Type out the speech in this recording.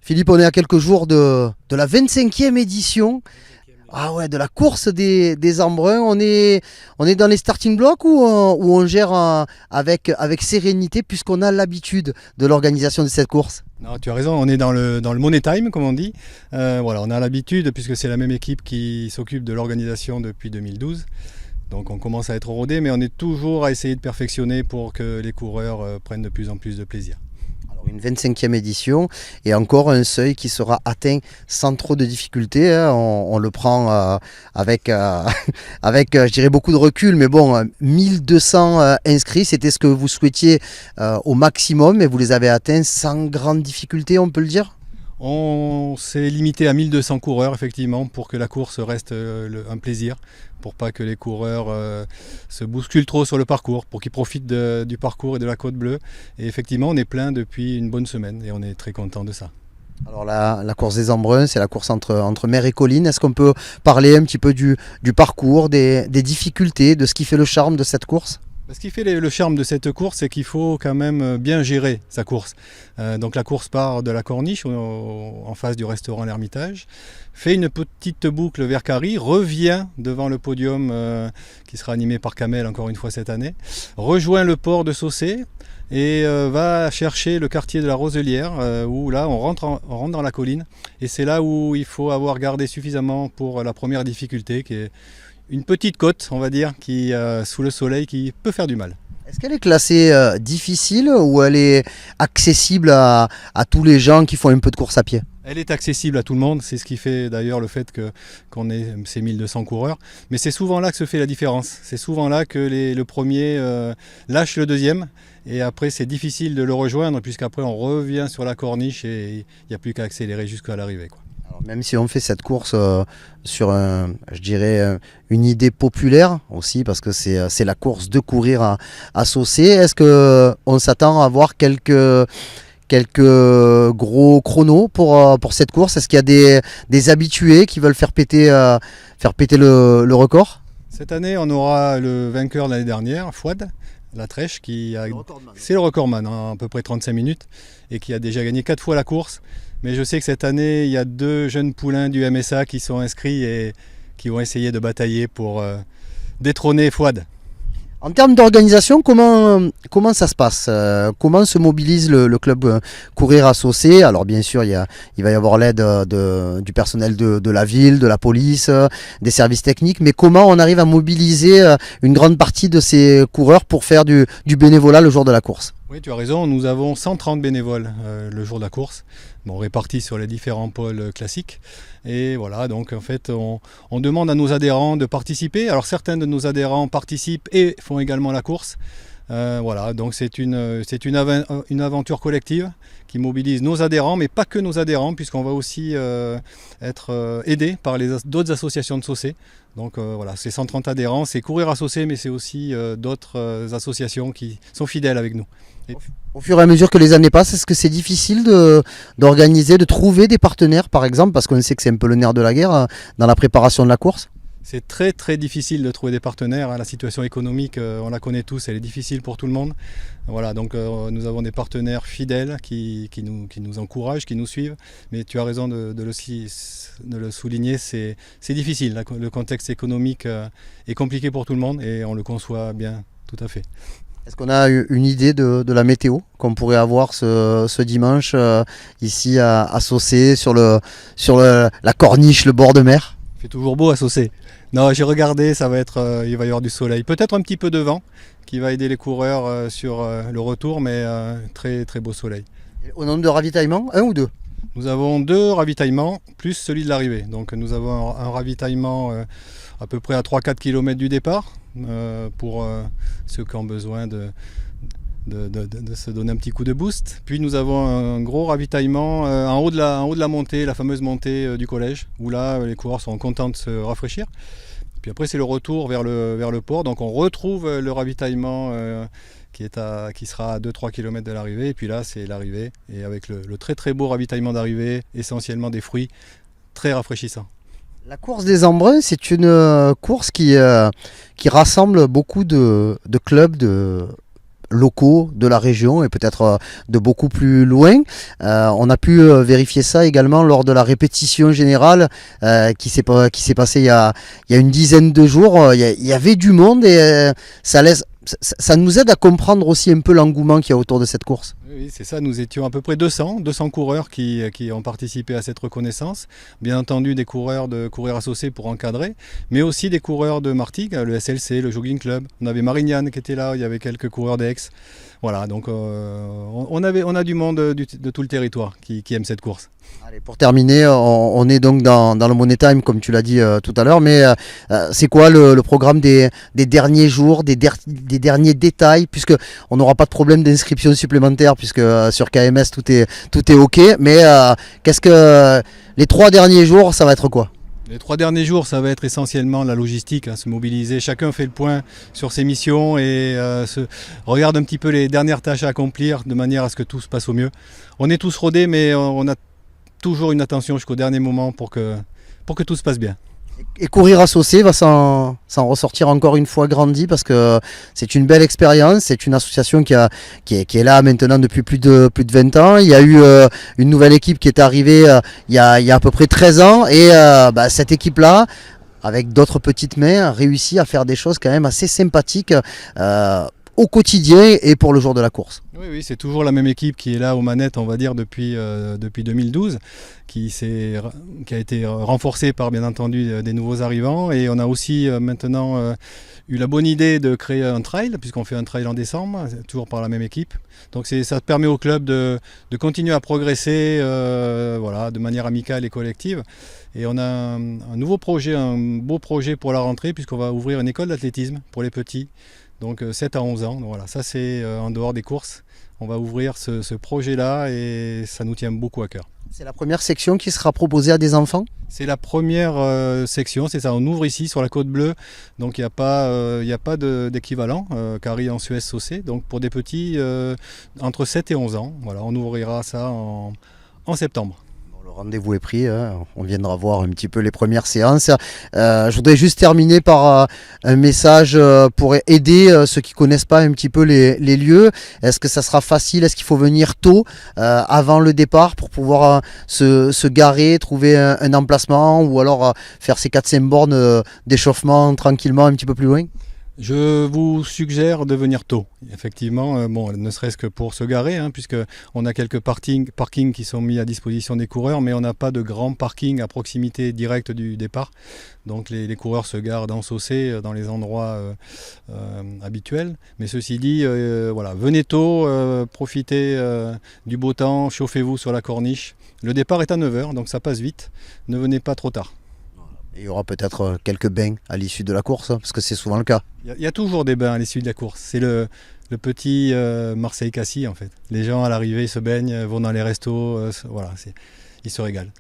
Philippe, on est à quelques jours de la 25e édition. Ah ouais, de la course des Embruns. On est dans les starting blocks où on gère avec sérénité puisqu'on a l'habitude de l'organisation de cette course. Non, tu as raison, on est dans le Money Time, comme on dit. Voilà, on a l'habitude puisque c'est la même équipe qui s'occupe de l'organisation depuis 2012. Donc on commence à être rodé, mais on est toujours à essayer de perfectionner pour que les coureurs prennent de plus en plus de plaisir. Alors une 25e édition et encore un seuil qui sera atteint sans trop de difficultés. Hein. On le prend avec, je dirais, beaucoup de recul, mais bon, 1200 inscrits, c'était ce que vous souhaitiez au maximum et vous les avez atteints sans grande difficulté, on peut le dire. On s'est limité à 1200 coureurs effectivement pour que la course reste un plaisir, pour pas que les coureurs se bousculent trop sur le parcours, pour qu'ils profitent du parcours et de la Côte Bleue. Et effectivement on est plein depuis une bonne semaine et on est très content de ça. Alors la course des Embruns, c'est la course entre mer et colline. Est-ce qu'on peut parler un petit peu du parcours, des difficultés, de ce qui fait le charme de cette course ? Ce qui fait le charme de cette course, c'est qu'il faut quand même bien gérer sa course. Donc la course part de la Corniche, en face du restaurant L'Ermitage, fait une petite boucle vers Carie, revient devant le podium qui sera animé par Kamel encore une fois cette année, rejoint le port de Saucé et va chercher le quartier de la Roselière où là on rentre dans la colline et c'est là où il faut avoir gardé suffisamment pour la première difficulté qui est une petite côte, on va dire, qui sous le soleil, qui peut faire du mal. Est-ce qu'elle est classée difficile ou elle est accessible à tous les gens qui font un peu de course à pied ? Elle est accessible à tout le monde, c'est ce qui fait d'ailleurs le fait qu'on ait ces 1200 coureurs. Mais c'est souvent là que se fait la différence. C'est souvent là que le premier lâche le deuxième. Et après, c'est difficile de le rejoindre, puisqu'après, on revient sur la corniche et il n'y a plus qu'à accélérer jusqu'à l'arrivée, quoi. Alors, même si on fait cette course sur je dirais une idée populaire aussi, parce que c'est la course de courir à Saucé, est-ce qu'on s'attend à avoir quelques gros chronos pour cette course ? Est-ce qu'il y a des habitués qui veulent faire péter le record ? Cette année, on aura le vainqueur de l'année dernière, Fouad Latrèche, c'est le recordman en à peu près 35 minutes et qui a déjà gagné 4 fois la course. Mais je sais que cette année, il y a 2 jeunes poulains du MSA qui sont inscrits et qui vont essayer de batailler pour détrôner Fouad. En termes d'organisation, comment ça se passe ? Comment se mobilise le club Courir à Saucé ? Alors bien sûr, il va y avoir l'aide du personnel de la ville, de la police, des services techniques, mais comment on arrive à mobiliser une grande partie de ces coureurs pour faire du bénévolat le jour de la course ? Oui, tu as raison, nous avons 130 bénévoles le jour de la course, répartis sur les différents pôles classiques. Et voilà, donc en fait, on demande à nos adhérents de participer. Alors certains de nos adhérents participent et font également la course. Voilà, donc c'est une aventure collective qui mobilise nos adhérents, mais pas que nos adhérents, puisqu'on va aussi être aidé par d'autres associations de Saucé. Donc voilà, c'est 130 adhérents, c'est Courir à Saucé, mais c'est aussi d'autres associations qui sont fidèles avec nous. Au fur et à mesure que les années passent, est-ce que c'est difficile d'organiser, de trouver des partenaires par exemple, parce qu'on sait que c'est un peu le nerf de la guerre dans la préparation de la course ? C'est très très difficile de trouver des partenaires. La situation économique, on la connaît tous, elle est difficile pour tout le monde. Voilà, donc nous avons des partenaires fidèles qui nous encouragent, qui nous suivent. Mais tu as raison de le souligner, c'est difficile. Le contexte économique est compliqué pour tout le monde et on le conçoit bien, tout à fait. Est-ce qu'on a une idée de la météo qu'on pourrait avoir ce dimanche ici à Saucé, sur la corniche, le bord de mer ? Il fait toujours beau à Saucé. Non, j'ai regardé, il va y avoir du soleil. Peut-être un petit peu de vent qui va aider les coureurs sur le retour, mais très très beau soleil. Au nombre de ravitaillements, 1 ou 2 ? Nous avons 2 ravitaillements, plus celui de l'arrivée. Donc nous avons un ravitaillement à peu près à 3-4 km du départ, pour ceux qui ont besoin de se donner un petit coup de boost. Puis nous avons un gros ravitaillement en haut de la montée, la fameuse montée du collège, où là les coureurs sont contents de se rafraîchir. Puis après c'est le retour vers le port, donc on retrouve le ravitaillement qui sera à 2-3 km de l'arrivée, et puis là c'est l'arrivée, et avec le très très beau ravitaillement d'arrivée, essentiellement des fruits, très rafraîchissant. La course des Embruns, c'est une course qui rassemble beaucoup de clubs locaux de la région et peut-être de beaucoup plus loin. On a pu vérifier ça également lors de la répétition générale qui s'est passée il y a une dizaine de jours. Il y avait du monde et ça nous aide à comprendre aussi un peu l'engouement qu'il y a autour de cette course. Oui, c'est ça, nous étions à peu près 200 coureurs qui ont participé à cette reconnaissance. Bien entendu des coureurs de Courir Associés pour encadrer, mais aussi des coureurs de Martigues, le SLC, le Jogging Club. On avait Marignane qui était là, il y avait quelques coureurs d'Aix. Voilà, donc on a du monde de tout le territoire qui aime cette course. Allez, pour terminer, on est donc dans le Money Time comme tu l'as dit tout à l'heure, mais c'est quoi le programme des derniers jours, des derniers détails, puisque on n'aura pas de problème d'inscription supplémentaire, puisque sur KMS tout est ok, mais qu'est-ce que les 3 derniers jours, ça va être quoi? Les 3 derniers jours, ça va être essentiellement la logistique, se mobiliser. Chacun fait le point sur ses missions et regarde un petit peu les dernières tâches à accomplir de manière à ce que tout se passe au mieux. On est tous rodés, mais on a toujours une attention jusqu'au dernier moment pour que tout se passe bien. Et Courir Associé va s'en ressortir encore une fois grandi parce que c'est une belle expérience, c'est une association qui est là maintenant depuis plus de 20 ans. Il y a eu une nouvelle équipe qui est arrivée il y a à peu près 13 ans et cette équipe-là, avec d'autres petites mains, a réussi à faire des choses quand même assez sympathiques au quotidien et pour le jour de la course. Oui, c'est toujours la même équipe qui est là aux manettes, on va dire, depuis 2012, qui a été renforcée par, bien entendu, des nouveaux arrivants. Et on a aussi maintenant eu la bonne idée de créer un trail, puisqu'on fait un trail en décembre, toujours par la même équipe. Donc ça permet au club de continuer à progresser de manière amicale et collective. Et on a un nouveau projet, un beau projet pour la rentrée, puisqu'on va ouvrir une école d'athlétisme pour les petits. Donc 7 à 11 ans, donc voilà, ça c'est en dehors des courses. On va ouvrir ce projet-là et ça nous tient beaucoup à cœur. C'est la première section qui sera proposée à des enfants? C'est la première section, c'est ça, on ouvre ici sur la Côte Bleue, donc il n'y a pas d'équivalent, Carry en Suez Saucé, donc pour des petits entre 7 et 11 ans, voilà, on ouvrira ça en septembre. Le rendez-vous est pris, on viendra voir un petit peu les premières séances. Je voudrais juste terminer par un message pour aider ceux qui ne connaissent pas un petit peu les lieux. Est-ce que ça sera facile? Est-ce qu'il faut venir tôt avant le départ pour pouvoir se garer, trouver un emplacement ou alors faire ces 4-5 bornes d'échauffement tranquillement un petit peu plus loin? Je vous suggère de venir tôt, effectivement, ne serait-ce que pour se garer, puisqu'on a quelques parkings qui sont mis à disposition des coureurs, mais on n'a pas de grand parking à proximité directe du départ. Donc les coureurs se garent dans Saucé, dans les endroits habituels. Mais ceci dit, venez tôt, profitez du beau temps, chauffez-vous sur la corniche. Le départ est à 9h, donc ça passe vite, ne venez pas trop tard. Il y aura peut-être quelques bains à l'issue de la course, parce que c'est souvent le cas. Il y a toujours des bains à l'issue de la course. C'est le petit Marseille-Cassis en fait. Les gens à l'arrivée se baignent, vont dans les restos, ils se régalent.